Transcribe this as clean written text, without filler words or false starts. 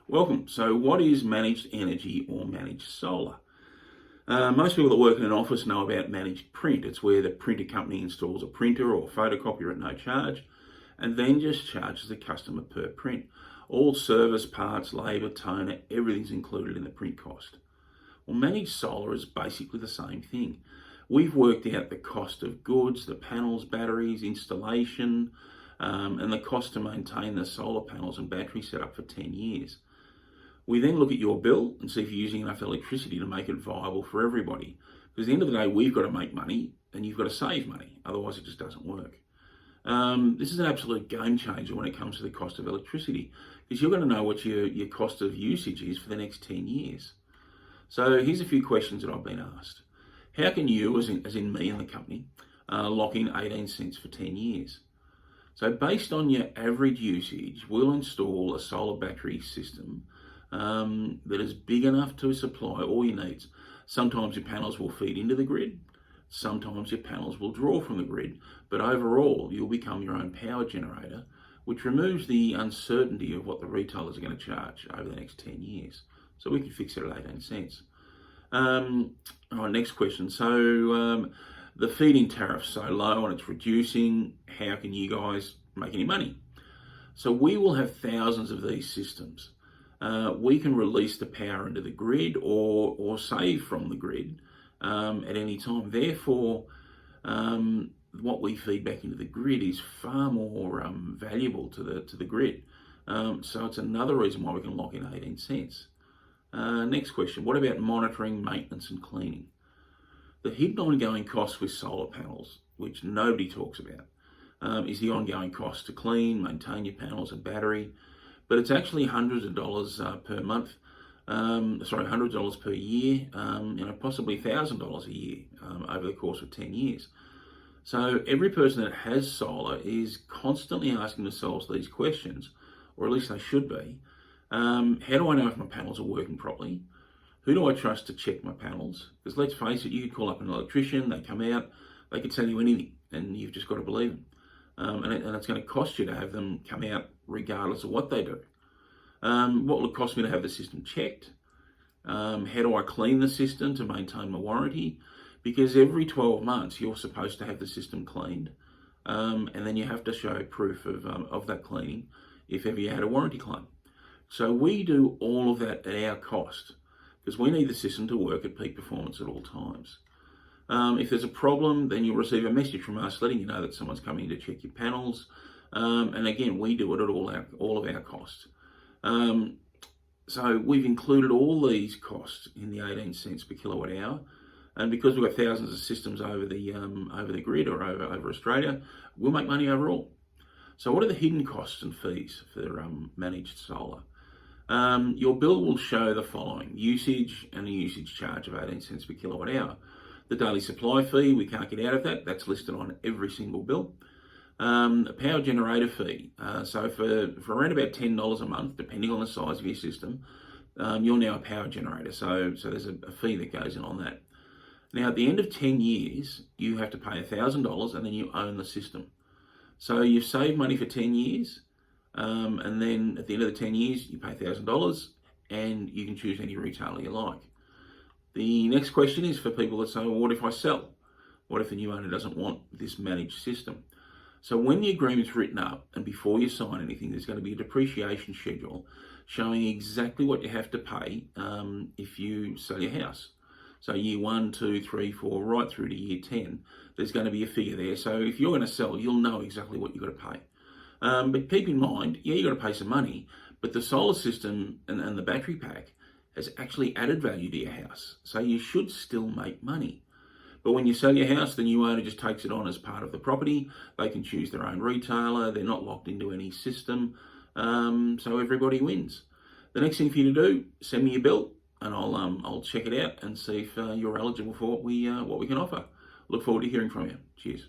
Welcome. So what is managed energy or managed solar? Most people that work in an office know about managed print. It's where the printer company installs a printer or photocopier at no charge and then just charges the customer per print. All service, parts, labour, toner, everything's included in the print cost. Well, managed solar is basically the same thing. We've worked out the cost of goods, the panels, batteries, installation, and the cost to maintain the solar panels and battery setup for 10 years. We then look at your bill and see if you're using enough electricity to make it viable for everybody. Because at the end of the day, we've got to make money and you've got to save money. Otherwise, it just doesn't work. This is an absolute game changer when it comes to the cost of electricity, because you're going to know what your cost of usage is for the next 10 years. So here's a few questions that I've been asked. How can you, as in me and the company, lock in 18 cents for 10 years? So based on your average usage, we'll install a solar battery system that is big enough to supply all your needs. Sometimes your panels will feed into the grid, sometimes your panels will draw from the grid, but overall you'll become your own power generator, which removes the uncertainty of what the retailers are going to charge over the next 10 years. So we can fix it at 18 cents. Next question. So the feed-in tariff's so low and it's reducing. How can you guys make any money? So we will have thousands of these systems. We can release the power into the grid or save from the grid at any time. Therefore, what we feed back into the grid is far more valuable to the grid. So it's another reason why we can lock in 18 cents. Next question, what about monitoring, maintenance and cleaning? The hidden ongoing cost with solar panels, which nobody talks about, is the ongoing cost to clean, maintain your panels and battery. But it's actually hundreds of dollars per month, hundreds of dollars per year, possibly $1,000 a year over the course of 10 years. So every person that has solar is constantly asking themselves these questions, or at least they should be. How do I know if my panels are working properly? Who do I trust to check my panels? Because let's face it, you could call up an electrician, they come out, they could tell you anything, and you've just got to believe them. And it's going to cost you to have them come out regardless of what they do. What will it cost me to have the system checked? How do I clean the system to maintain my warranty? Because every 12 months you're supposed to have the system cleaned, and then you have to show proof of that cleaning if ever you had a warranty claim. So we do all of that at our cost because we need the system to work at peak performance at all times. If there's a problem, then you'll receive a message from us letting you know that someone's coming to check your panels. And again, we do it at all of our costs. So we've included all these costs in the 18 cents per kilowatt hour. And because we've got thousands of systems over the grid or over Australia, we'll make money overall. So what are the hidden costs and fees for managed solar? Your bill will show the following: usage and a usage charge of 18 cents per kilowatt hour. The daily supply fee, we can't get out of that. That's listed on every single bill. A power generator fee. So for around about $10 a month, depending on the size of your system, you're now a power generator. So there's a fee that goes in on that. Now, at the end of 10 years, you have to pay $1,000 and then you own the system. So you've saved money for 10 years. And then at the end of the 10 years, you pay $1,000 and you can choose any retailer you like. The next question is for people that say, well, what if I sell? What if the new owner doesn't want this managed system? So when the agreement's written up and before you sign anything, there's going to be a depreciation schedule showing exactly what you have to pay if you sell your house. So year 1, 2, 3, 4, right through to year 10, there's going to be a figure there. So if you're going to sell, you'll know exactly what you've got to pay. But keep in mind, yeah, you've got to pay some money, but the solar system and the battery pack has actually added value to your house. So you should still make money. But when you sell your house, the new owner just takes it on as part of the property. They can choose their own retailer. They're not locked into any system. So everybody wins. The next thing for you to do, send me your bill and I'll check it out and see if you're eligible for what we can offer. Look forward to hearing from you. Cheers.